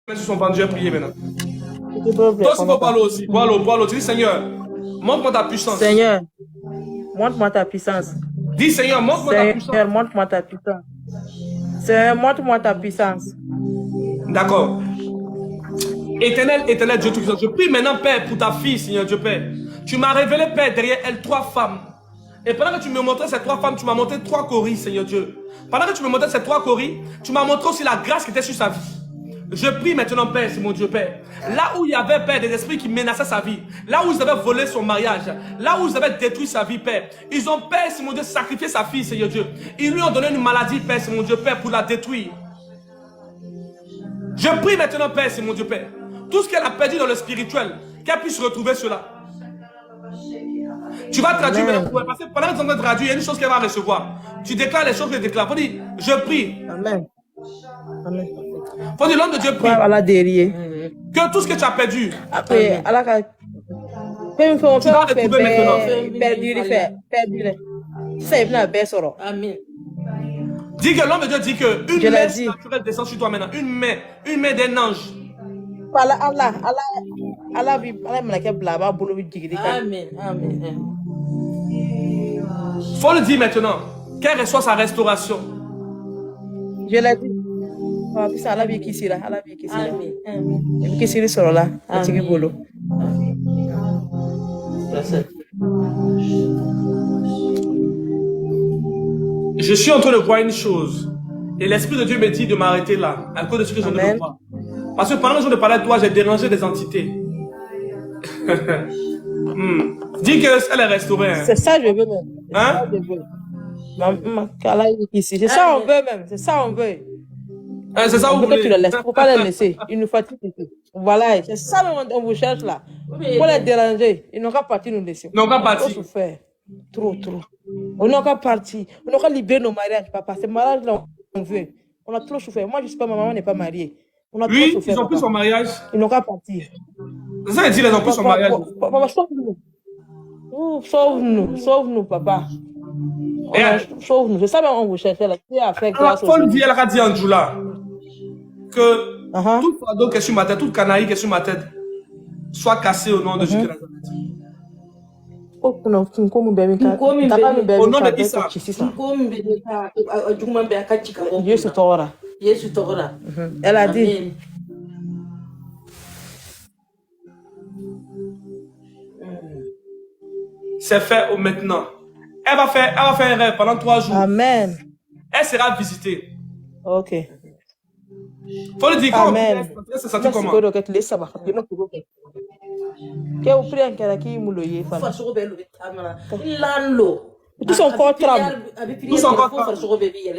Ils sont vendus à prier maintenant. Toi Toi, c'est pour parler aussi. Parle, tu dis Seigneur, montre-moi ta puissance. Seigneur, montre-moi ta puissance. Dis Seigneur, montre-moi ta puissance. Seigneur, montre-moi ta puissance. Seigneur, montre-moi ta puissance. D'accord. Éternel Dieu Tout-Puissant, je prie maintenant, Père, pour ta fille, Seigneur Dieu Père. Tu m'as révélé, Père, derrière elle, 3 femmes. Et pendant que tu me montrais ces 3 femmes, tu m'as montré 3 coris, Seigneur Dieu. Pendant que tu me montrais ces 3 coris, tu m'as montré aussi la grâce qui était sur sa vie. Je prie maintenant, Père, c'est mon Dieu, Père. Là où il y avait, Père, des esprits qui menaçaient sa vie, là où ils avaient volé son mariage, là où ils avaient détruit sa vie, Père, ils ont, Père, c'est mon Dieu, sacrifié sa fille, Seigneur Dieu. Ils lui ont donné une maladie, Père, c'est mon Dieu, Père, pour la détruire. Je prie maintenant, Père, c'est mon Dieu, Père. Tout ce qu'elle a perdu dans le spirituel, qu'elle puisse retrouver cela. Tu vas traduire maintenant, parce que pendant que tu es en train de traduire, il y a une chose qu'elle va recevoir. Tu déclares les choses qu'elle déclare. Faut dire, je prie. Amen. Amen. Faut dire, l'homme de Dieu prie. Que tout ce que tu as perdu, après, tu vas retrouver maintenant. Amen. Dis que l'homme de Dieu dit que une main naturelle descend sur toi maintenant. Une main d'un ange. Amen. Amen. Faut le dire maintenant. Qu'elle reçoit sa restauration. Je l'ai dit. Je suis en train de voir une chose. Et l'Esprit de Dieu me dit de m'arrêter là. À cause de ce que je viens de voir. Parce que pendant que je te parlais de toi, j'ai dérangé des entités. Dis qu'elle est restaurée. Hein. C'est ça je veux même. Hein? C'est ça on veut même. C'est ça on veut. Hein, c'est ça vous voulez. Tu le laisses. Il ne faut pas les laisser. Il nous fatigue. Voilà. C'est ça même on vous cherche là. Il faut les déranger. Ils n'ont qu'à partir nous laisser. Ils n'ont qu'à partir. Trop souffert. Trop. On n'a qu'à partir. On n'a qu'à libérer nos mariages, papa. Ces mariages-là, on veut. On a trop souffert. Moi, je ne sais pas, ma maman n'est pas mariée. On a trop souffert, ils ont pris son mariage. Ils n'ont qu'à partir. C'est ça, ils ont pris son mariage. Papa, sauve-nous. Sauve-nous, papa. Sauve-nous. C'est ça, même, on vous cherchait là. Qui a fait grâce au Paul dit, elle a dit en Djoula que tout fardeau qui est sur ma tête, toute canaille qui est sur ma tête, soit cassé au nom de Jésus. Au nom de Issa. Elle a dit. C'est fait au maintenant. Elle va faire un rêve pendant 3 jours. Amen. Elle sera visitée. Ok. Faut le dire quand elle se sentit comment? Tout son corps tremble.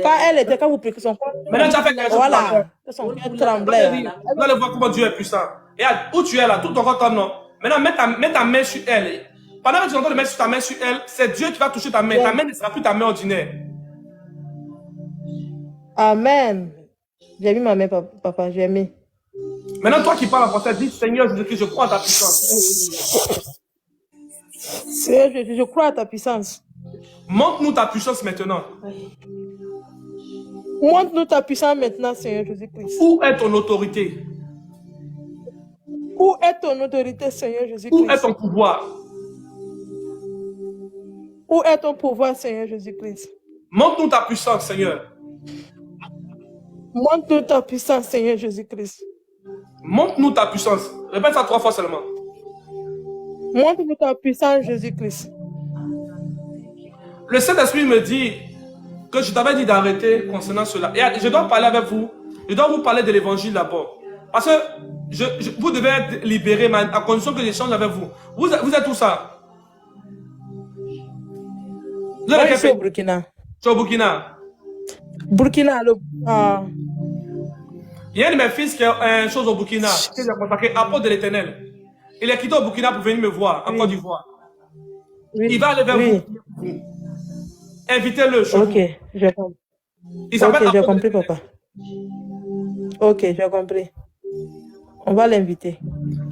Quand elle était, quand vous priez, son corps. Maintenant, tu as fait quelque chose. Voilà. Son corps tremblait. Vous allez voir comment Dieu est puissant. Et où tu es là, tout ton corps tremble, non? Maintenant, mets ta main sur elle. Pendant que tu es en train de mettre ta main sur elle, c'est Dieu qui va toucher ta main. Ta main ne sera plus ta main ordinaire. Amen. J'ai mis ma main, papa, j'ai mis. Maintenant, toi qui parles en français, dis Seigneur Jésus-Christ, je crois à ta puissance. Seigneur Jésus, je crois à ta puissance. Montre-nous ta puissance maintenant. Montre-nous ta puissance maintenant, Seigneur Jésus-Christ. Où est ton autorité? Où est ton autorité, Seigneur Jésus-Christ? Où est ton pouvoir? Où est ton pouvoir, Seigneur Jésus-Christ? Montre-nous ta puissance, Seigneur. Montre-nous ta puissance, Seigneur Jésus-Christ. Montre-nous ta puissance. Répète ça 3 fois seulement. Montre-nous ta puissance, Jésus-Christ. Le Saint-Esprit me dit que je t'avais dit d'arrêter concernant cela. Et je dois parler avec vous. Je dois vous parler de l'évangile d'abord. Parce que vous devez être libérés à condition que j'échange avec vous. Vous êtes où ça? Vous êtes quel pays? Au Burkina. Tu es au Burkina? Burkina, Il y a un de mes fils qui a une chose au Burkina, que j'ai contacté, apôtre de l'Éternel. Il est quitté au Burkina pour venir me voir, en Côte d'Ivoire. Oui. Il va aller vers vous. Invitez-le chez vous. Ok, j'ai compris. Ok, j'ai compris, papa. Ok, j'ai compris. On va l'inviter.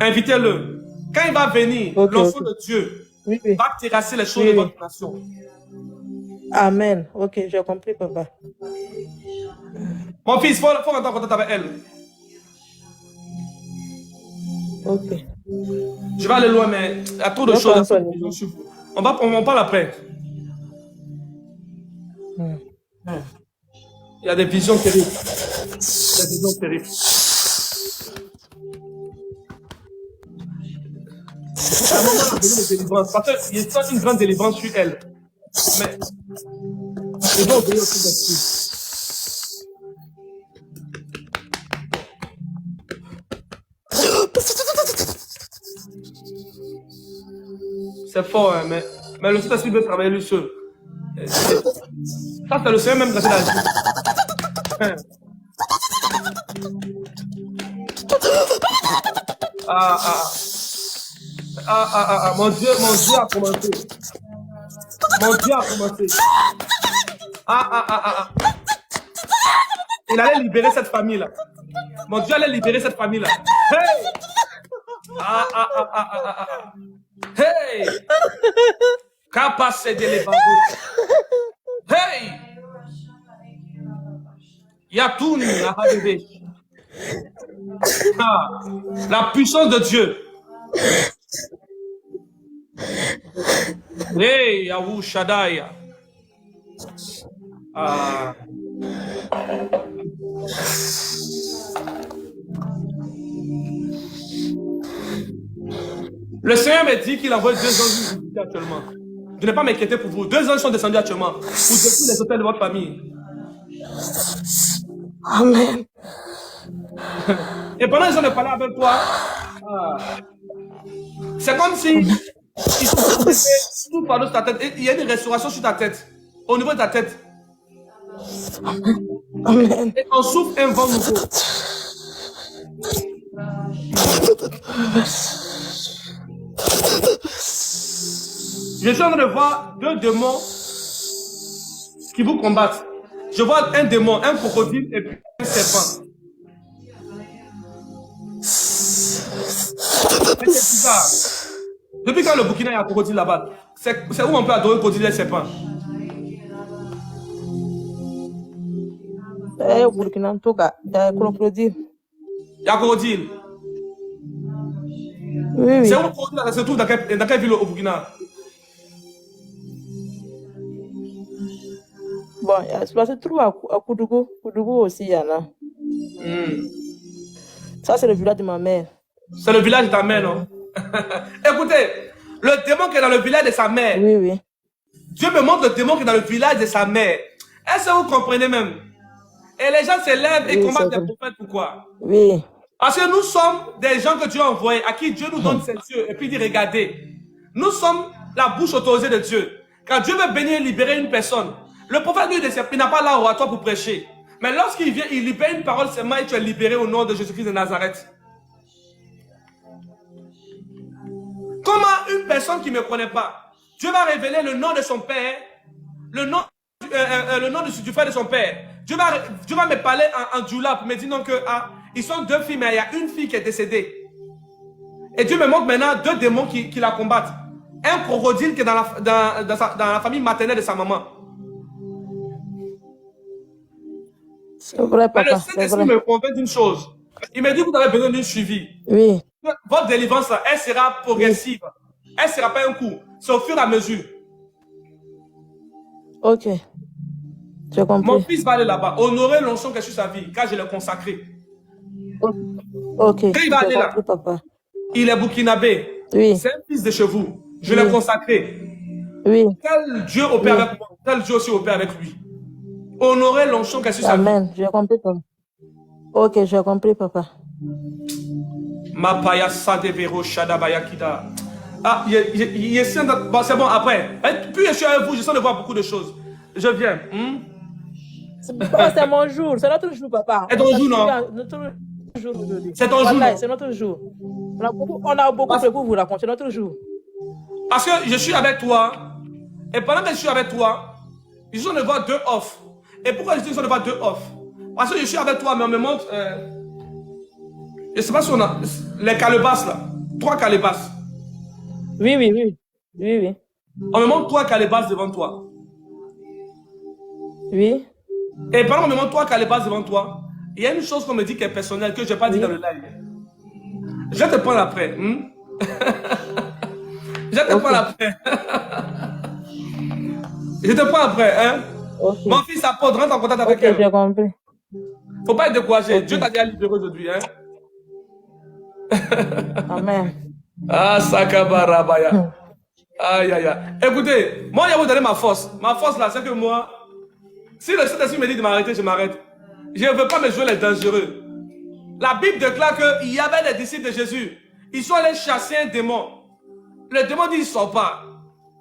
Invitez-le. Quand il va venir, l'enfant de Dieu va terrasser les choses de votre nation. Amen. Ok, j'ai compris, papa. Mon fils, il faut rentrer en contact avec elle. Ok. Je vais aller loin, mais il y a trop de Je choses. pense à On parle après. Hmm. Il y a des visions terribles. Il y a des visions terribles. La maman a besoin de délivrance. Parce qu'il y a une grande délivrance sur elle. Mais ils vont obéir aussi d'esprit. C'est fort, hein, mais le Saint-Esprit veut travailler lui seul. Ça, c'est le Seigneur même qui a fait la vie. Ah, ah, mon Dieu a commencé. Mon Dieu a commencé. Il allait libérer cette famille-là. Mon Dieu allait libérer cette famille-là. Hey! Hey! Capacité de l'évangile. Hey! Yatouni, la puissance de Dieu. Hey, Yahou Shaddai. Le Seigneur me dit qu'il envoie 2 anges actuellement. Je n'ai pas m'inquiéter pour vous. 2 anges sont descendus actuellement pour détruire les hôtels de votre famille. Amen. Et pendant qu'ils ont parlé avec toi, c'est comme si ils sont tout par-dessus ta tête. Et il y a une restauration sur ta tête, au niveau de ta tête. Amen. Et on souffle un vent nouveau. Je suis en train de voir 2 démons qui vous combattent. Je vois un démon, un crocodile et puis un serpent. C'est bizarre. Depuis quand le Burkina, il y a un crocodile là-bas? C'est où on peut adorer le crocodile et le serpent? Au Burkina, en tout cas, il y a un crocodile. Il y a un crocodile. Oui. C'est où le crocodile? Ça se trouve dans quelle ville au Burkina? Bon, ça se trouve à Koudougou. Koudougou aussi, il y en a. Ça, c'est le village de ma mère. C'est le village de ta mère, non? Écoutez, le démon qui est dans le village de sa mère. Oui. Dieu me montre le démon qui est dans le village de sa mère. Est-ce que vous comprenez même? Et les gens se lèvent et combattent les prophètes. Pourquoi? Oui. Parce que nous sommes des gens que Dieu a envoyés, à qui Dieu nous donne ses yeux et puis dit regardez. Nous sommes la bouche autorisée de Dieu. Quand Dieu veut bénir et libérer une personne, le prophète lui, il n'a pas l'oratoire pour prêcher. Mais lorsqu'il vient, il libère une parole seulement et tu es libéré au nom de Jésus-Christ de Nazareth. Comment une personne qui ne me connaît pas, Dieu va révéler le nom de son père, le nom du frère de son père. Dieu va me parler en djoula pour me dire non que ils sont 2 filles, mais il y a une fille qui est décédée. Et Dieu me montre maintenant 2 démons qui la combattent. Un crocodile qui est dans la famille maternelle de sa maman. C'est vrai, papa. Mais le Saint-Esprit me convainc d'une chose. Il me dit que vous avez besoin d'un suivi. Oui. Votre délivrance, elle sera progressive. Oui. Elle ne sera pas un coup. C'est au fur et à mesure. Ok. J'ai compris. Mon fils va aller là-bas. Honorer l'onction qui est sur sa vie, car je l'ai consacré. Ok. Quand il va aller là, papa. Il est burkinabé. Oui. C'est un fils de chez vous. Je l'ai consacré. Oui. Tel Dieu opère avec moi, tel Dieu aussi opère avec lui. Honorer l'onction qui est sur sa vie. Amen. J'ai compris, papa. Ok, j'ai compris, papa. Mapaya Sadevero Shadabayakida. Bon, c'est bon, après. Puis je suis avec vous, je sens de voir beaucoup de choses. Je viens. C'est mon jour, c'est notre jour, papa. C'est ton jour, non? C'est ton jour, non? C'est notre jour. On a beaucoup de pour vous raconter, c'est notre jour. Parce que je suis avec toi, et pendant que je suis avec toi, je suis en train de voir 2 off. Et pourquoi je suis en train de voir 2 off? Parce que je suis avec toi, mais on me montre... je ne sais pas si on a... Les calebasses, là. 3 calebasses. Oui. On me montre 3 calebasses devant toi. Oui. Et pendant qu'on me montre 3 calebasses devant toi, il y a une chose qu'on me dit qui est personnelle, que je n'ai pas dit dans le live. Je te prends après. Je te prends après. Je te prends après, hein. Ok. Mon fils apôtre, rentre en contact avec elle. J'ai compris. Faut pas être découragé. Dieu t'a déjà libéré aujourd'hui, hein. Amen. Ah, Sakabarabaya. Aïe, aïe, aïe. Écoutez, moi, je vais vous donner ma force. Ma force, là, c'est que moi, si le Saint-Esprit me dit de m'arrêter, je m'arrête. Je ne veux pas me jouer les dangereux. La Bible déclare qu'il y avait les disciples de Jésus. Ils sont allés chasser un démon. Le démon dit, il ne sort pas.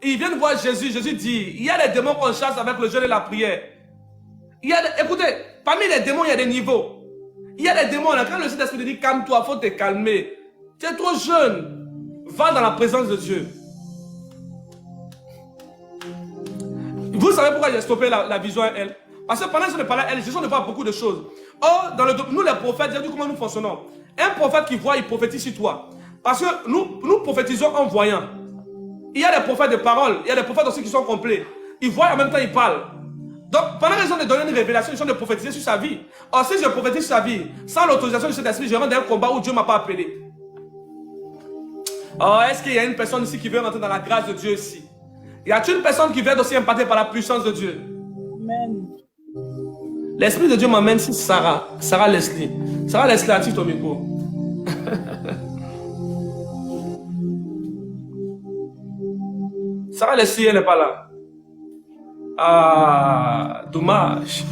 Ils viennent voir Jésus. Jésus dit, il y a des démons qu'on chasse avec le jeûne et la prière. Écoutez, parmi les démons, il y a des niveaux. Il y a des démons, là, quand le Saint-Esprit te dit, calme-toi, il faut te calmer. Tu es trop jeune. Va dans la présence de Dieu. Vous savez pourquoi j'ai stoppé la vision à elle? Parce que pendant que je ne parlais à elle, Jésus ne parle beaucoup de choses. Or, nous les prophètes, j'ai dit comment nous fonctionnons. Un prophète qui voit, il prophétise sur toi. Parce que nous prophétisons en voyant. Il y a des prophètes de parole, il y a des prophètes aussi qui sont complets. Ils voient et en même temps ils parlent. Donc, pendant qu'ils ont de donner une révélation, ils ont de prophétiser sur sa vie. Or, si je prophétise sur sa vie, sans l'autorisation de cet esprit, je rentre dans un combat où Dieu ne m'a pas appelé. Oh, est-ce qu'il y a une personne ici qui veut rentrer dans la grâce de Dieu ici? Y a-t-il une personne qui veut être aussi impactée par la puissance de Dieu? Amen. L'Esprit de Dieu m'amène sur Sarah. Sarah Leslie. Sarah Leslie, active ton micro. Sarah Leslie, elle n'est pas là. Ah, dommage.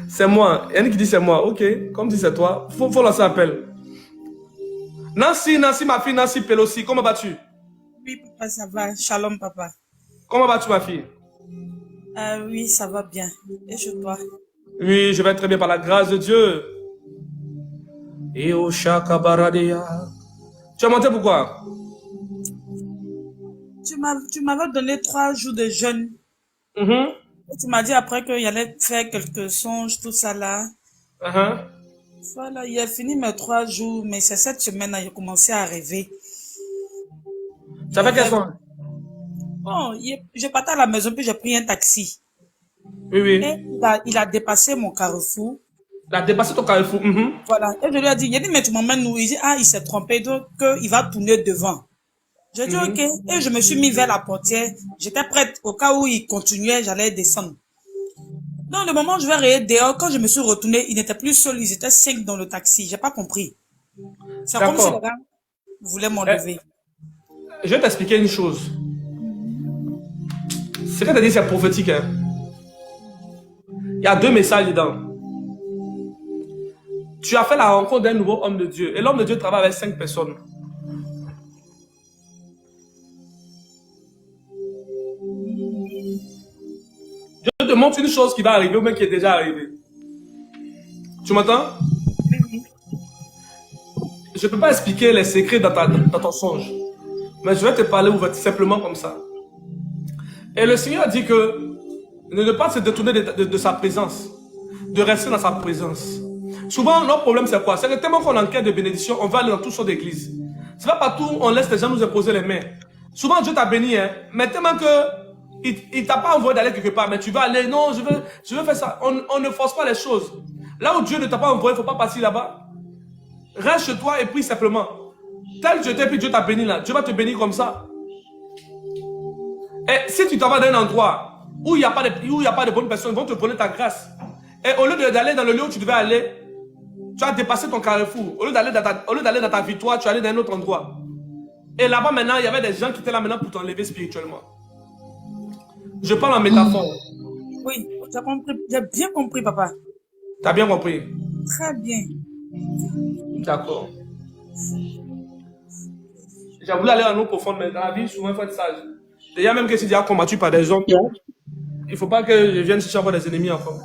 C'est moi. Il y en a qui dit c'est moi. Ok, comme dit c'est toi, faut lancer appel. Nancy, ma fille, Nancy Pelosi, comment vas-tu? Oui, papa, ça va. Shalom, papa. Comment vas-tu, ma fille? Oui, ça va bien. Et chez toi? Oui, je vais très bien par la grâce de Dieu. Et au Shakabaradea. Tu as monté pourquoi? Tu m'avais donné 3 jours de jeûne. Et tu m'as dit après qu'il allait faire quelques songes, tout ça là. Voilà, il a fini mes 3 jours, mais c'est cette semaine que j'ai commencé à rêver. Ça fait quel songe? Bon, je partais à la maison, puis j'ai pris un taxi. Oui, oui. Et il a dépassé mon carrefour. Il a dépassé ton carrefour. Voilà. Et je lui ai dit, mais tu m'emmènes où? Il dit, il s'est trompé, donc il va tourner devant. J'ai dit, ok. Et je me suis mis vers la portière. J'étais prête. Au cas où il continuait, j'allais descendre. Dans le moment où je vais aller dehors, quand je me suis retournée, il n'était plus seul, ils étaient 5 dans le taxi. J'ai pas compris. C'est comme si le gars voulait m'enlever. Je vais t'expliquer une chose. Ce que tu as dit, c'est prophétique. Hein? Il y a 2 messages dedans. Tu as fait la rencontre d'un nouveau homme de Dieu. Et l'homme de Dieu travaille avec 5 personnes. Je te montre une chose qui va arriver ou même qui est déjà arrivée. Tu m'entends? Je ne peux pas expliquer les secrets dans ton songe. Mais je vais te parler simplement comme ça. Et le Seigneur a dit que ne pas se détourner de sa présence. De rester dans sa présence. Souvent, notre problème, c'est quoi? C'est que tellement qu'on est en quête de bénédiction, on va aller dans toutes sortes d'églises. C'est pas partout où on laisse les gens nous imposer les mains. Souvent, Dieu t'a béni, hein, mais tellement que il t'a pas envoyé d'aller quelque part, mais tu vas aller, non, je veux faire ça. On ne force pas les choses. Là où Dieu ne t'a pas envoyé, il ne faut pas partir là-bas. Reste chez toi et prie simplement. Tel Dieu t'es, puis Dieu t'a béni là. Dieu va te bénir comme ça. Et si tu t'en vas dans un endroit où il n'y a pas de bonnes personnes, ils vont te voler ta grâce. Et au lieu d'aller dans le lieu où tu devais aller, tu as dépassé ton carrefour. Au lieu d'aller dans ta victoire, tu es allé dans un autre endroit. Et là-bas maintenant, il y avait des gens qui étaient là maintenant pour t'enlever spirituellement. Je parle en métaphore. Oui, j'ai compris. J'ai bien compris, papa. Tu as bien compris? Très bien. D'accord. J'ai voulu aller en eau profonde, mais dans la vie, souvent, il faut être sage. Déjà, même que si tu es combattu par des hommes, il ne faut pas que je vienne chercher encore des ennemis encore.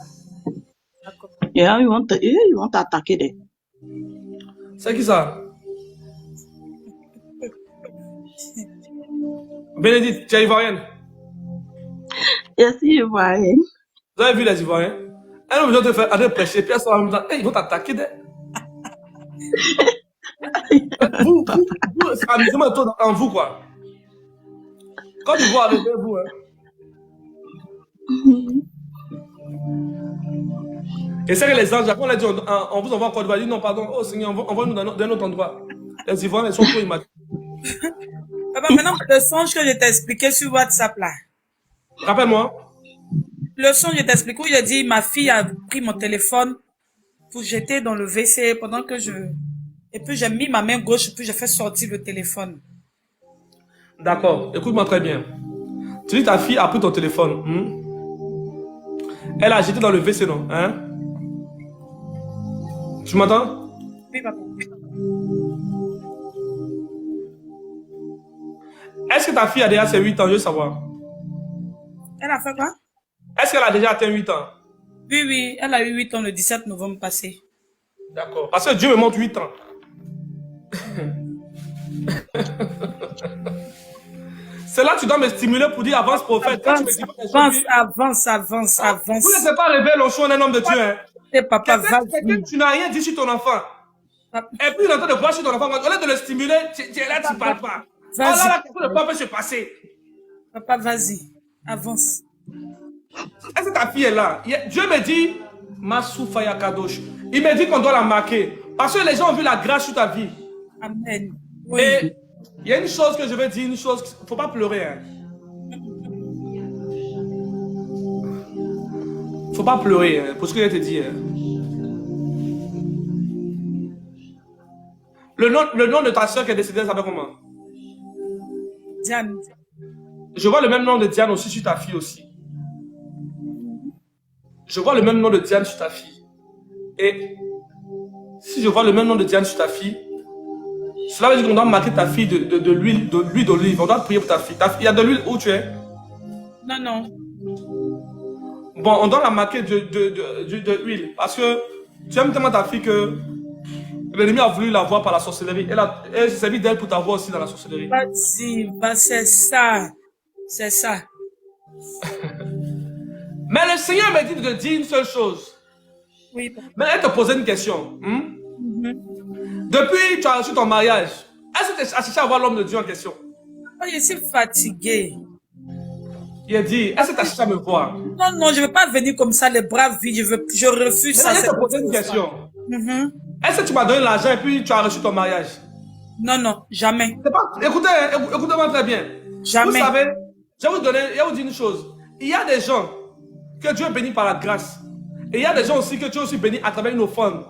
Yeah, you want to attack it. C'est qui ça? Bénédicte, tu es ivoirienne? Yes, Ivoirienne. Vous avez vu les Ivoiriens? Elles ont besoin de faire aller prêcher, puis elles sont en même temps, ils vont t'attaquer. Vous, c'est amusement en vous, quoi. Quand ils vont arriver, vous, hein. Et c'est que les anges, après on a dit, on vous envoie en Côte d'Ivoire. Dit non, pardon, oh Seigneur, envoie-nous dans un autre endroit. Les Ivoiriens, ils sont trop immaculés. Papa, maintenant, le songe que je t'ai expliqué sur WhatsApp, là. Rappelle-moi. Le songe, je t'ai expliqué où il a dit, ma fille a pris mon téléphone pour jeter dans le WC pendant que je... Et puis, j'ai mis ma main gauche, puis j'ai fait sortir le téléphone. D'accord, écoute-moi très bien. Tu dis ta fille a pris ton téléphone. Elle a jeté dans le WC, non? Hein? Tu m'entends? Oui, papa. Est-ce que ta fille a déjà ses 8 ans? Je veux savoir. Elle a fait quoi? Est-ce qu'elle a déjà atteint 8 ans? Oui, oui, elle a eu 8 ans le 17 novembre passé. D'accord. Parce que Dieu me montre 8 ans. C'est là que tu dois me stimuler pour dire avance prophète. Quand tu me dis pas des choses, Avance. vous ne savez pas rêver l'onction d'un homme de Dieu. Hein? Et papa, Quelqu'un, tu n'as rien dit sur ton enfant. Et puis il est en train de voir sur ton enfant. Au lieu de le stimuler, tu es là, tu ne parles pas. Oh là là, quelque chose de quoi peut se passer. Papa, vas-y, avance. Est-ce que ta fille est là? Dieu me dit, Massoufaya Kadosh. Il me dit qu'on doit la marquer. Parce que les gens ont vu la grâce sur ta vie. Amen. Oui. Et il y a une chose que je veux dire, une chose, il ne faut pas pleurer. Hein. Il ne faut pas pleurer hein, pour ce que je te dis. Hein. Le nom de ta soeur qui est décédée, ça s'appelle comment? Diane. Je vois le même nom de Diane aussi sur ta fille aussi. Je vois le même nom de Diane sur ta fille. Et si je vois le même nom de Diane sur ta fille, cela veut dire qu'on doit marquer ta fille de l'huile d'olive. On doit prier pour ta fille. Il y a de l'huile où tu es? Non. Bon, on doit la marquer de l'huile. Parce que tu aimes tellement ta fille que l'ennemi a voulu la voir par la sorcellerie. Elle s'est servie d'elle pour t'avoir aussi dans la sorcellerie. Vas-y, c'est ça. C'est ça. Mais le Seigneur m'a dit de te dire une seule chose. Oui, papa. Mais elle te posait une question. Depuis que tu as reçu ton mariage, est-ce que tu as cherché à voir l'homme de Dieu en question? Je suis fatiguée. Il a dit, est-ce que tu as cherché à me voir? Non, je ne veux pas venir comme ça, les bras vides. Je refuse ça. Mais elle te posait une question. Est-ce que tu m'as donné l'argent et puis tu as reçu ton mariage? Non, jamais. Écoutez-moi très bien. Jamais. Vous savez, je vais vous dire une chose. Il y a des gens que Dieu bénit par la grâce. Et il y a des gens aussi que Dieu aussi bénit à travers une offrande.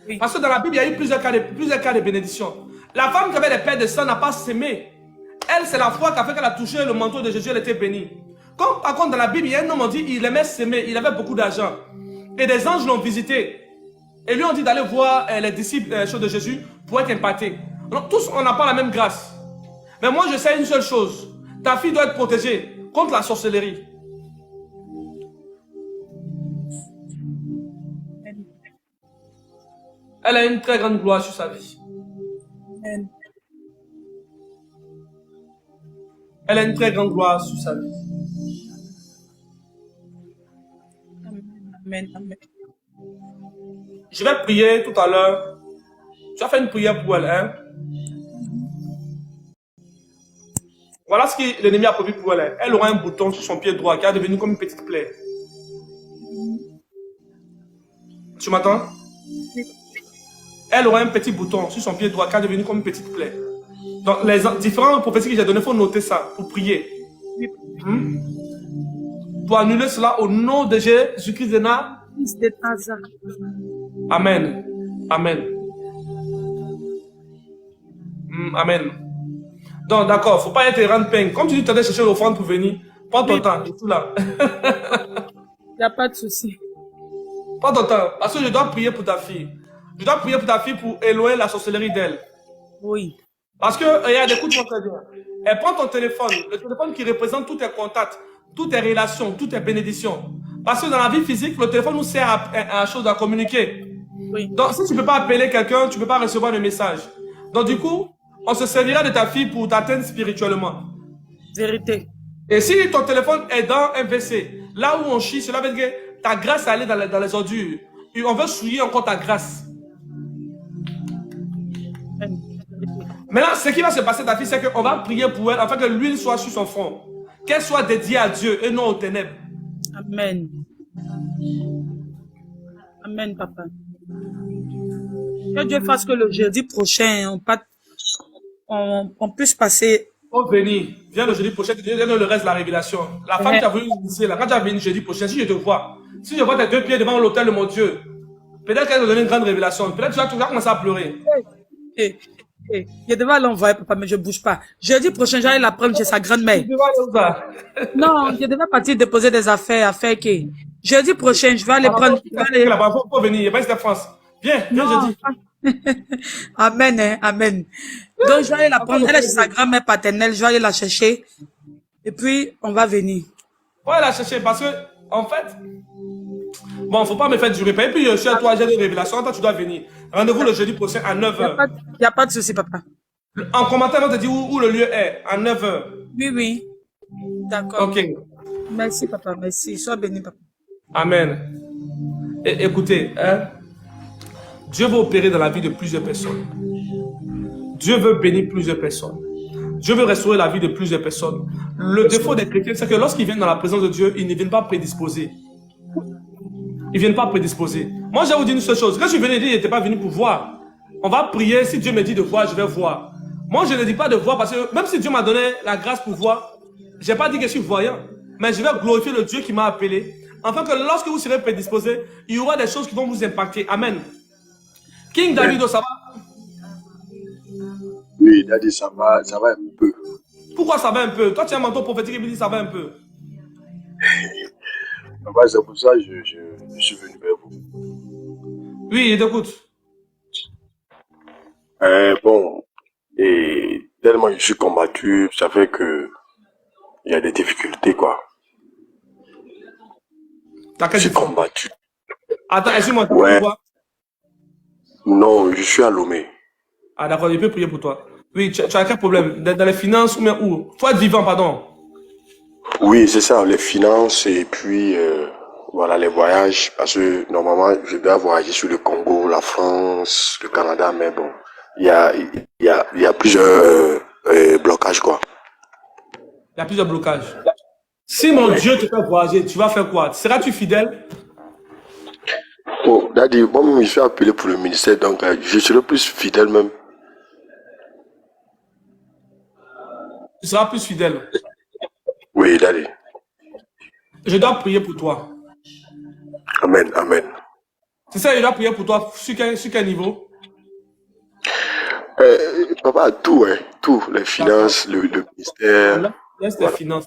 Oui. Parce que dans la Bible, il y a eu plusieurs cas de bénédiction. La femme qui avait des pères de sang n'a pas sémé. Elle, c'est la foi qui a fait qu'elle a touché le manteau de Jésus, elle était bénie. Comme par contre, dans la Bible, il y a un homme qui dit il aimait s'aimer, il avait beaucoup d'argent. Et des anges l'ont visité. Et lui ont dit d'aller voir les disciples de Jésus pour être impactés. Donc, tous, on n'a pas la même grâce. Mais moi, je sais une seule chose. Ta fille doit être protégée contre la sorcellerie. Elle a une très grande gloire sur sa vie. Amen. Elle a une très grande gloire sur sa vie. Amen. Je vais prier tout à l'heure. Tu as fait une prière pour elle, hein? Voilà ce que l'ennemi a prévu pour elle. Elle aura un bouton sur son pied droit qui est devenu comme une petite plaie. Tu m'entends? Elle aura un petit bouton sur son pied droit qui est devenu comme une petite plaie. Donc, les différentes prophéties que j'ai données, il faut noter ça pour prier. Pour annuler cela au nom de Jésus-Christ de Nazareth. Amen. Amen. Amen. Donc, d'accord, il ne faut pas être rendre peine. Comme tu dis, tu allais chercher l'offrande pour venir. Prends ton temps, et tout là. Il n'y a pas de souci. Prends ton temps, parce que je dois prier pour ta fille. Je dois prier pour ta fille pour éloigner la sorcellerie d'elle. Oui. Parce que, regarde, écoute-moi très bien. Elle prend ton téléphone, le téléphone qui représente tous tes contacts, toutes tes relations, toutes tes bénédictions. Parce que dans la vie physique, le téléphone nous sert à chose à communiquer. Oui. Donc, si tu ne peux pas appeler quelqu'un, tu ne peux pas recevoir le message. Donc, du coup, on se servira de ta fille pour t'atteindre spirituellement. Vérité. Et si ton téléphone est dans un WC, là où on chie, cela veut dire que ta grâce elle est dans les ordures. Et on veut souiller encore ta grâce. Maintenant, ce qui va se passer, ta fille, c'est qu'on va prier pour elle afin que l'huile soit sur son front. Qu'elle soit dédiée à Dieu et non aux ténèbres. Amen. Amen, papa. Que Dieu fasse que le jeudi prochain, on puisse passer. Pour venir, viens le jeudi prochain, tu donnes le reste de la révélation. La femme qui a voulu initier là, quand tu vas venir jeudi prochain, si je te vois, si je vois tes 2 pieds devant l'autel de mon Dieu, peut-être qu'elle va te donner une grande révélation. Peut-être que tu vas commencer à pleurer. Je devais l'envoyer, papa, mais je ne bouge pas. Jeudi prochain, j'allais la prendre chez sa grand-mère. Non, je devais partir déposer des affaires, que. Jeudi prochain, je vais aller prendre. Il faut venir, il va de France. Viens jeudi. Amen, hein, amen. Donc, je vais aller la prendre. Elle est chez sa grand-mère paternelle. Je vais aller la chercher. Et puis, on va venir. On va la chercher parce que, en fait, bon, faut pas me faire durer. Et puis, je suis à toi, j'ai des révélations. Toi, tu dois venir. Rendez-vous le jeudi prochain à 9h. Il n'y a pas de souci, papa. En commentaire, on te dit où le lieu est, à 9h. Oui. D'accord. Ok. Merci, papa. Merci. Sois béni, papa. Amen. Et, écoutez, hein, Dieu veut opérer dans la vie de plusieurs personnes. Dieu veut bénir plusieurs personnes. Dieu veut restaurer la vie de plusieurs personnes. Le défaut des chrétiens, c'est que lorsqu'ils viennent dans la présence de Dieu, ils ne viennent pas prédisposés. Ils ne viennent pas prédisposés. Moi, je vais vous dire une seule chose. Quand je venais dire, il n'était pas venu pour voir. On va prier. Si Dieu me dit de voir, je vais voir. Moi, je ne dis pas de voir parce que même si Dieu m'a donné la grâce pour voir, je n'ai pas dit que je suis voyant. Mais je vais glorifier le Dieu qui m'a appelé. Afin que lorsque vous serez prédisposés, il y aura des choses qui vont vous impacter. Amen. King Davido, ça va? Oui, il a dit ça va un peu. Pourquoi ça va un peu? Toi, tu as un manteau prophétique et il dit ça va un peu. C'est pour ça que je suis venu vers vous. Oui, il t'écoute. Bon, et tellement je suis combattu, ça fait que il y a des difficultés, quoi. Je suis combattu. Attends, excuse-moi, tu ouais. vois? Non, je suis à Lomé. Ah d'accord, je peux prier pour toi. Oui, tu as quel problème? Dans les finances ou bien où? Faut être vivant, pardon. Oui, c'est ça, les finances et puis voilà, les voyages. Parce que normalement, je dois voyager sur le Congo, la France, le Canada, mais bon, il y a plusieurs blocages, quoi. Il y a plusieurs blocages. Si mon Dieu te fait voyager, tu vas faire quoi? Seras-tu fidèle? Oh, Daddy, moi-même, je suis appelé pour le ministère, donc je serai plus fidèle même. Tu seras plus fidèle. Oui, Daddy. Je dois prier pour toi. Amen, amen. C'est ça, je dois prier pour toi. Sur quel niveau? Papa, tout, hein, tout. Les finances, le ministère. Laisse les finances.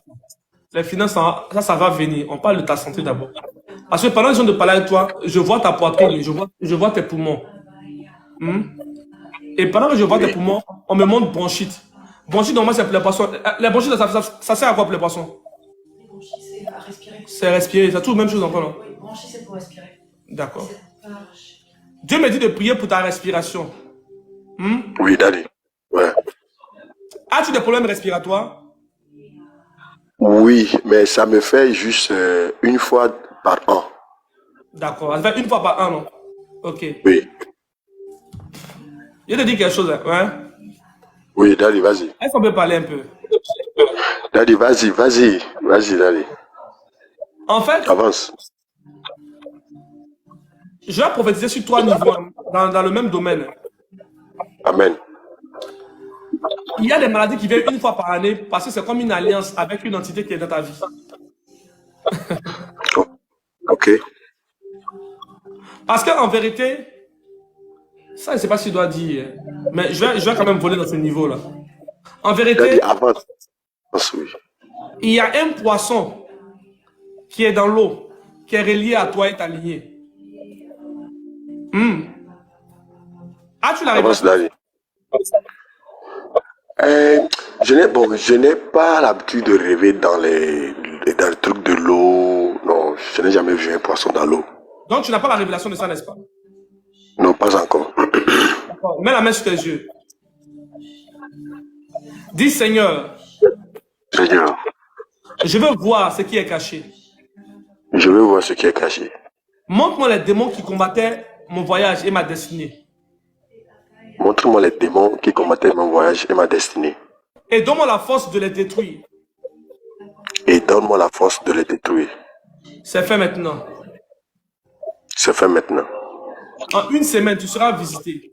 Les finances, ça va venir. On parle de ta santé d'abord. Parce que pendant que je viens de parler avec toi, je vois ta poitrine, je vois tes poumons. Et pendant que je vois tes poumons, on me montre bronchite. Bronchite, normalement, c'est pour les poissons. Les bronchites, ça sert à quoi pour les poissons? Les bronchites, c'est à respirer. C'est respirer, c'est tout la même chose encore, non? Oui, bronchites, c'est pour respirer. D'accord. Dieu me dit de prier pour ta respiration. Oui, Daddy. Ouais. As-tu des problèmes respiratoires? Oui, mais ça me fait juste une fois par an. D'accord, ça fait une fois par an, non? Ok. Oui. Je te dis quelque chose, hein? Oui, Daddy, vas-y. Est-ce qu'on peut parler un peu? Daddy, vas-y, Daddy. En fait, avance. Je vais prophétiser sur 3 niveaux dans le même domaine. Amen. Il y a des maladies qui viennent une fois par année parce que c'est comme une alliance avec une entité qui est dans ta vie. Ok. Parce qu'en vérité, ça, je ne sais pas si je dois dire, mais je vais quand même voler dans ce niveau-là. En vérité, avance. Oui. Il y a un poisson qui est dans l'eau, qui est relié à toi et ta lignée. As-tu la réponse? Je n'ai pas l'habitude de rêver dans le truc de l'eau. Non, je n'ai jamais vu un poisson dans l'eau. Donc tu n'as pas la révélation de ça, n'est-ce pas? Non, pas encore. Mets la main sur tes yeux. Dis Seigneur. Seigneur. Je veux voir ce qui est caché. Je veux voir ce qui est caché. Montre-moi les démons qui combattaient mon voyage et ma destinée. Montre-moi les démons qui combattaient mon voyage et ma destinée. Et donne-moi la force de les détruire. Et donne-moi la force de les détruire. C'est fait maintenant. C'est fait maintenant. En une semaine, tu seras visité.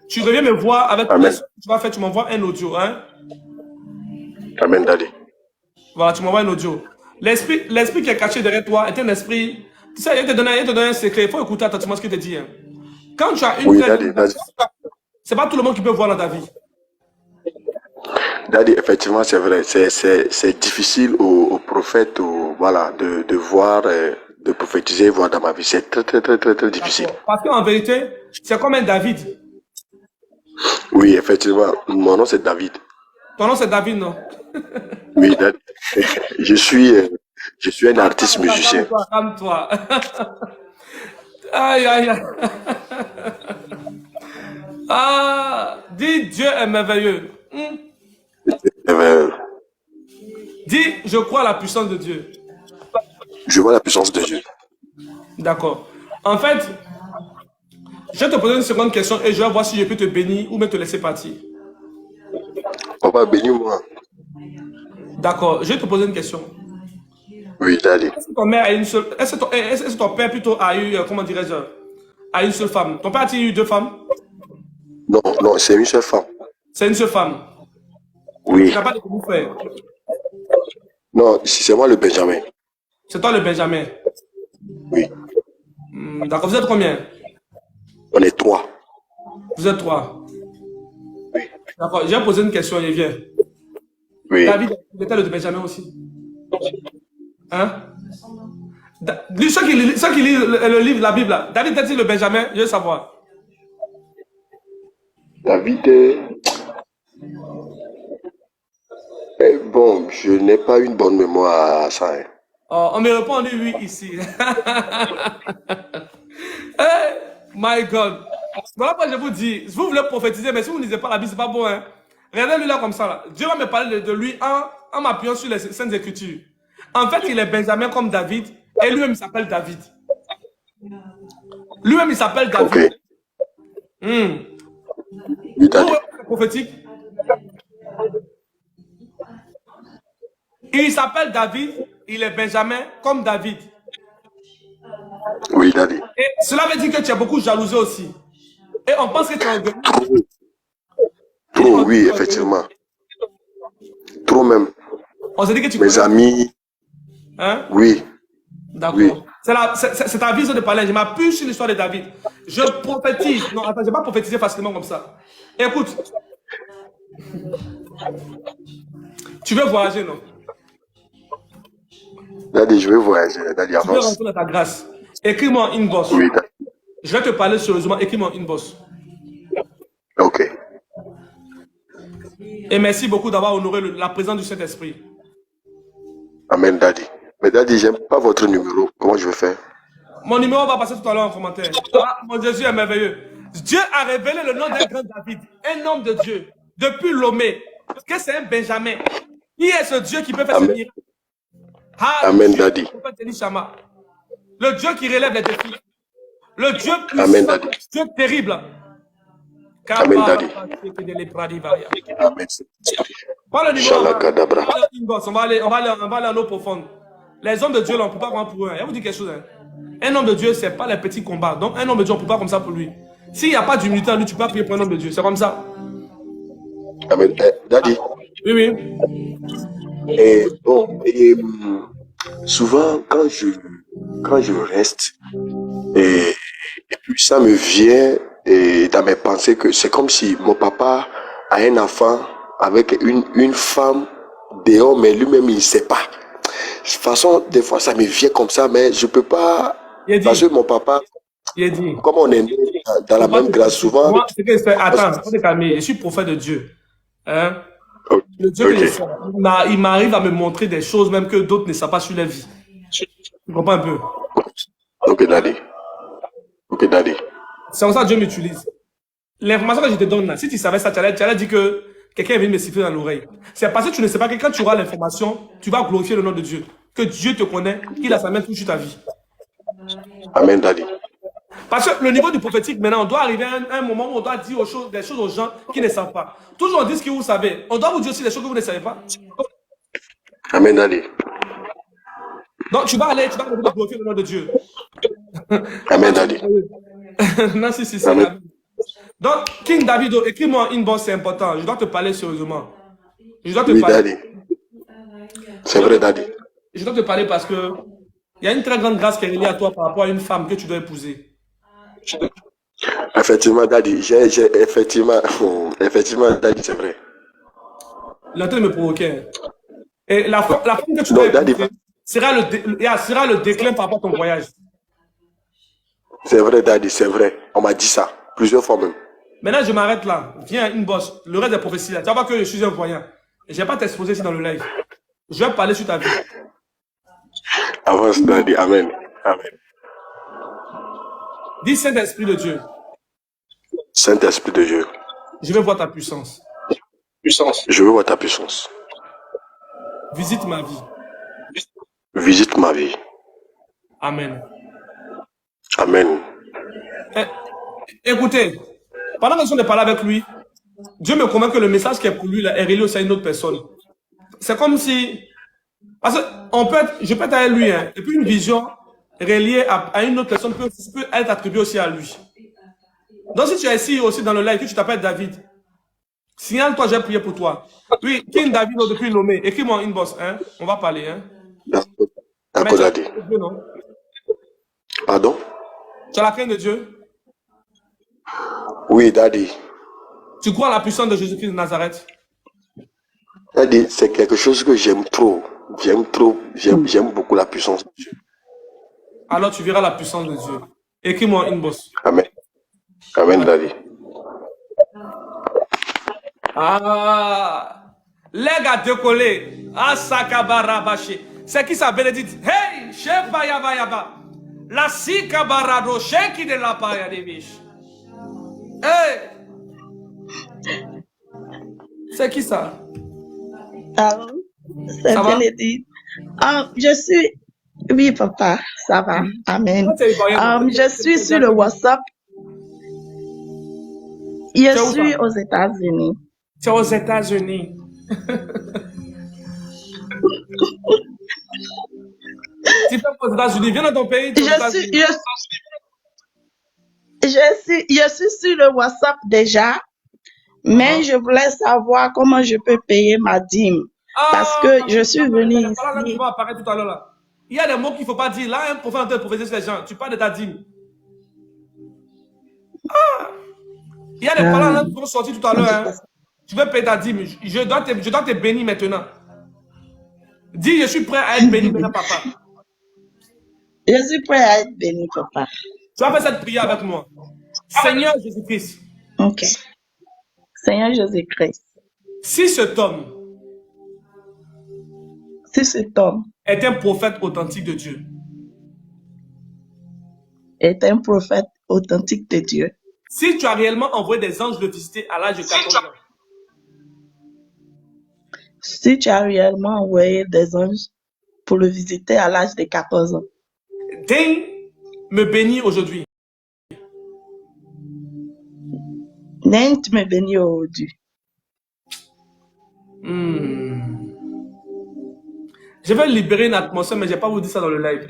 Tu reviens me voir avec tous les Amen. choses que tu vas faire. Tu m'envoies un audio. Hein? Amen, Daddy. Voilà, tu m'envoies un audio. L'esprit qui est caché derrière toi est un esprit. Tu sais, il te donne un secret. Il faut écouter attentivement ce qu'il te dit. Hein. Quand tu as une Oui, vraie Daddy, Daddy. c'est pas tout le monde qui peut voir dans ta vie. Daddy, effectivement, c'est vrai. C'est difficile aux prophètes voilà, de voir, de prophétiser, voir dans ma vie. C'est très difficile. Parce qu'en vérité, c'est comme un David. Oui, effectivement. Mon nom, c'est David. Ton nom, c'est David, non? Oui, Daddy. Je suis un artiste musicien. Calme-toi. Aïe, aïe, aïe. Ah, dis Dieu est merveilleux. Euh, Dis, je crois à la puissance de Dieu. Je vois la puissance de Dieu. D'accord. En fait, je vais te poser une seconde question et je vais voir si je peux te bénir ou même te laisser partir. Papa, bénis-moi. D'accord. Je vais te poser une question. Oui, Daddy. Est-ce que ton mère a une seule... Est-ce que ton père plutôt a eu, comment dirais-je, a une seule femme? Ton père a-t-il eu deux femmes? Non, non, c'est une seule femme. C'est une seule femme. Oui. Tu n'as pas de petit frère. Non, c'est moi le Benjamin. C'est toi le Benjamin. Oui. D'accord. Vous êtes combien? On est 3. Vous êtes 3. Oui. D'accord. Je vais poser une question, il vient. Oui. David, il était le Benjamin aussi. Hein? Lui, ceux qui lisent le livre, la Bible, là, David était-il le Benjamin? Je veux savoir. David, bon, je n'ai pas une bonne mémoire à ça. Hein. Oh, on me répond oui ici. Hey, my God. Voilà pourquoi je vous dis, vous voulez prophétiser, mais si vous ne lisez pas la Bible, c'est pas bon. Hein? Regardez-lui là comme ça. Là. Dieu va me parler de lui en m'appuyant sur les Saintes Écritures. En fait, il est Benjamin comme David, et lui-même il s'appelle David. Lui-même il s'appelle David. Ok. Oui, Daddy. C'est prophétique. Il s'appelle David, il est Benjamin comme David. Oui, Daddy. Et cela veut dire que tu as beaucoup jalousé aussi. Et on pense que tu es orgueilleux. Trop, oui, effectivement. Trop même. On se dit que tu Mes connais. amis, Hein? oui. D'accord. Oui. C'est ta vision de parler. Je m'appuie sur l'histoire de David. Je prophétise. Non, attends, je ne vais pas prophétiser facilement comme ça. Écoute. Tu veux voyager, non? Daddy, je vais voyager. Daddy, Tu veux avance. rentrer dans ta grâce. Écris-moi en inbox. Oui, Daddy. Je vais te parler sérieusement. Écris-moi en inbox. Ok. Et merci beaucoup d'avoir honoré la présence du Saint-Esprit. Amen, Daddy. Mais Daddy, j'aime pas votre numéro. Comment je vais faire? Mon numéro va passer tout à l'heure en commentaire. Ah, mon Jésus est merveilleux. Dieu a révélé le nom d'un grand David, un homme de Dieu, depuis Lomé, que c'est un Benjamin. Qui est ce Dieu qui peut faire ce Amen. miracle? Amen, Daddy. Le Dieu qui relève les défis. Le Dieu Amen, puissant, Daddy. Dieu terrible. Amen, Daddy. Amen. Pas le numéro, Shalakadabra. on va aller en eau profonde. Les hommes de Dieu, là, on ne peut pas prendre pour eux. Je vous dis quelque chose. Hein. Un homme de Dieu, ce n'est pas les petits combats. Donc, un homme de Dieu, on ne peut pas comme ça pour lui. S'il n'y a pas d'humilité en lui, tu peux pas prier pour un homme de Dieu. C'est comme ça. Amen. Daddy. Oui, oui. Et bon, souvent, quand je reste, et puis ça me vient dans mes pensées que c'est comme si mon papa a un enfant avec une femme dehors, mais lui-même, il ne sait pas. De toute façon, des fois, ça me vient comme ça, mais je ne peux pas... Parce que mon papa, comme on est né dans la même grâce, souvent... Moi, attends, faut te calmer. Je suis prophète de Dieu. Hein? Le Dieu que je sais, il m'arrive à me montrer des choses même que d'autres ne savent pas sur leur vie. Tu comprends un peu? Ok, Daddy. Ok, Daddy. C'est comme ça que Dieu m'utilise. L'information que je te donne là, si tu savais ça, tu allais dire que quelqu'un vient me siffler dans l'oreille. C'est parce que tu ne sais pas que quand tu auras l'information, tu vas glorifier le nom de Dieu. Que Dieu te connaît, qu'il a sa main touche ta vie. Amen, Daddy. Parce que le niveau du prophétique, maintenant, on doit arriver à un moment où on doit dire des choses aux gens qui ne savent pas. Toujours on dit ce que vous savez. On doit vous dire aussi des choses que vous ne savez pas. Amen, Daddy. Donc tu vas aller glorifier le nom de Dieu. Amen, Daddy. Non, si, c'est Amen. David. Donc, King Davido, écris-moi une inbox, c'est important. Je dois te parler sérieusement. Je dois te Oui, parler. Daddy. C'est vrai, Daddy. Je dois te parler parce que il y a une très grande grâce qui est reliée à toi par rapport à une femme que tu dois épouser. Effectivement, Daddy. Effectivement, effectivement, Daddy, c'est vrai. Il est en train de me provoquer. Et la femme que tu Non, dois Daddy, épouser sera le déclin par rapport à ton voyage. c'est vrai, Daddy, c'est vrai. On m'a dit ça plusieurs fois même. Maintenant, je m'arrête là. Viens, une bosse. Le reste des prophéties là. Tu vas voir que je suis un voyant. Je ne vais pas t'exposer ici dans le live. Je vais parler sur ta vie. Avance, Daddy. Amen. Amen. Dis Saint-Esprit de Dieu, Saint-Esprit de Dieu, je veux voir ta puissance. je veux voir ta puissance. Visite ma vie. Visite ma vie. Amen. Amen. Eh, écoutez, pendant que je suis de parler avec lui, Dieu me convainc que le message qui est pour lui là, est relié aussi à une autre personne. C'est comme si... Parce que je peux être avec lui, hein, et puis une vision reliée à une autre personne peut être attribuée aussi à lui. Donc si tu es ici aussi dans le live, que tu t'appelles David, signale-toi, j'ai prié pour toi. Oui, King David depuis nommé, écris-moi en inbox, hein, on va parler. Hein. D'accord, Mais tu as la Daddy. crainte de Dieu, non? Pardon? Tu as la crainte de Dieu? Oui, Daddy. Tu crois à la puissance de Jésus-Christ de Nazareth? Daddy, c'est quelque chose que j'aime trop. J'aime beaucoup la puissance de Dieu. Alors tu verras la puissance de Dieu. Écris-moi en inbox. Amen. Amen, Daddy. Ah, les gars décollés. Ah, Sakabarabaché. C'est qui ça, Bénédicte? Hey, Sheba Yaba Yaba. La Sikabarado, Sheki de la Paya des biches. Hey, c'est qui ça? Alors, c'est Ça va? Bénédicte. Je suis... Oui, papa, ça va. Amen. Toi, tu es ivoirienne, Je suis sur le WhatsApp. Tu es Je où, suis ça? aux États-Unis. Tu es aux États-Unis. Tu es aux États-Unis. Viens dans ton pays. Tu es aux États-Unis. Je suis sur le WhatsApp déjà, mais je voulais savoir comment je peux payer ma dîme. Parce que je suis venue Là, qui ici. vont apparaître tout à l'heure là. Il y a des mots qu'il ne faut pas dire. Là, un prophète en train de prophétiser sur les gens. Tu parles de ta dîme. Il y a des paroles là qui vont sortir tout à l'heure. Hein. Tu veux payer ta dîme. Je dois te bénir maintenant. Dis, je suis prêt à être béni maintenant, papa. Je suis prêt à être béni, papa. Tu vas faire cette prière avec moi. Seigneur Jésus-Christ. Ok. Seigneur Jésus-Christ, Si cet homme si cet homme est un prophète authentique de Dieu, est un prophète authentique de Dieu, si tu as réellement envoyé des anges le visiter à l'âge de 14 ans, si tu as réellement envoyé des anges pour le visiter à l'âge de 14 ans, daigne me bénir aujourd'hui. daigne tu me bénis aujourd'hui. Je vais libérer une atmosphère, mais je n'ai pas vous dire ça dans le live.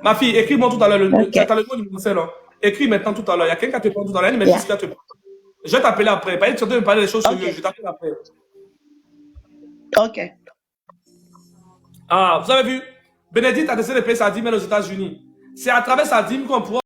Ma fille, écris-moi tout à l'heure. Ok. Tu as le nom du ministère, là. Écris maintenant tout à l'heure. Il y a quelqu'un qui te prend tout à l'heure. Il y a une maîtrise qui va te prendre. Je vais t'appeler après. Pas tu de me parler des choses sérieuses. Je t'appelle après. Ok. Ah, vous avez vu? Bénédicte a décidé de payer sa dîme aux États-Unis. C'est à travers sa dîme qu'on pourra